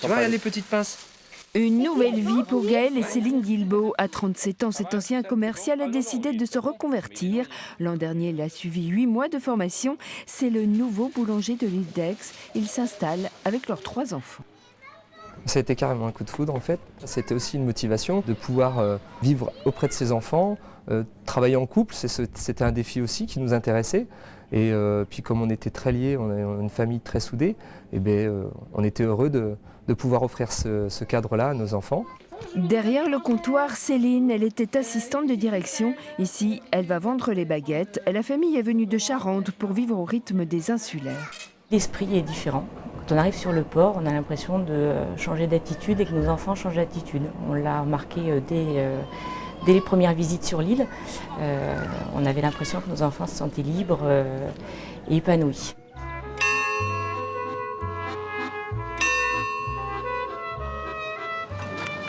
Tu vois, regarde les petites pinces. Une nouvelle vie pour Gaël et Céline Guilbeault. À 37 ans, cet ancien commercial a décidé de se reconvertir. L'an dernier, il a suivi 8 mois de formation. C'est le nouveau boulanger de l'île d'Aix. Il s'installe avec leurs 3 enfants. Ça a été carrément un coup de foudre en fait. C'était aussi une motivation de pouvoir vivre auprès de ses enfants, travailler en couple, c'était un défi aussi qui nous intéressait. Et puis comme on était très liés, on a une famille très soudée, et on était heureux de pouvoir offrir ce cadre-là à nos enfants. Derrière le comptoir, Céline, elle était assistante de direction. Ici, elle va vendre les baguettes. La famille est venue de Charente pour vivre au rythme des insulaires. L'esprit est différent. Quand on arrive sur le port, on a l'impression de changer d'attitude et que nos enfants changent d'attitude. On l'a remarqué dès les premières visites sur l'île. On avait l'impression que nos enfants se sentaient libres et épanouis.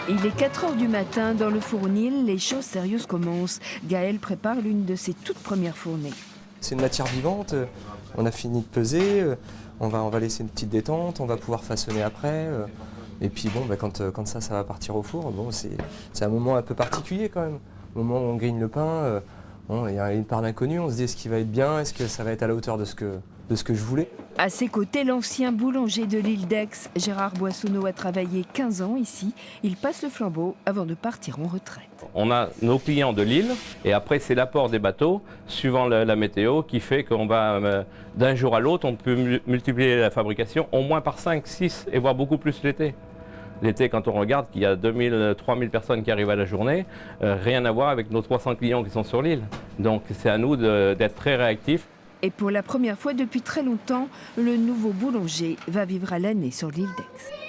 Il est 4 h du matin, dans le fournil, les choses sérieuses commencent. Gaël prépare l'une de ses toutes premières fournées. C'est une matière vivante, on a fini de peser, on va laisser une petite détente, on va pouvoir façonner après. Et puis bon, quand ça va partir au four, bon, c'est un moment un peu particulier quand même. Au moment où on grille le pain, il y a une part d'inconnu, on se dit est-ce qu'il va être bien, est-ce que ça va être à la hauteur de ce que je voulais. À ses côtés, l'ancien boulanger de l'île d'Aix, Gérard Boissonneau, a travaillé 15 ans ici. Il passe le flambeau avant de partir en retraite. On a nos clients de l'île et après c'est l'apport des bateaux, suivant la météo, qui fait qu'on va d'un jour à l'autre, on peut multiplier la fabrication au moins par 5, 6 et voire beaucoup plus l'été. L'été, quand on regarde qu'il y a 2000, 3000 personnes qui arrivent à la journée, rien à voir avec nos 300 clients qui sont sur l'île. Donc c'est à nous d'être très réactifs. Et pour la première fois depuis très longtemps, le nouveau boulanger va vivre à l'année sur l'île d'Aix.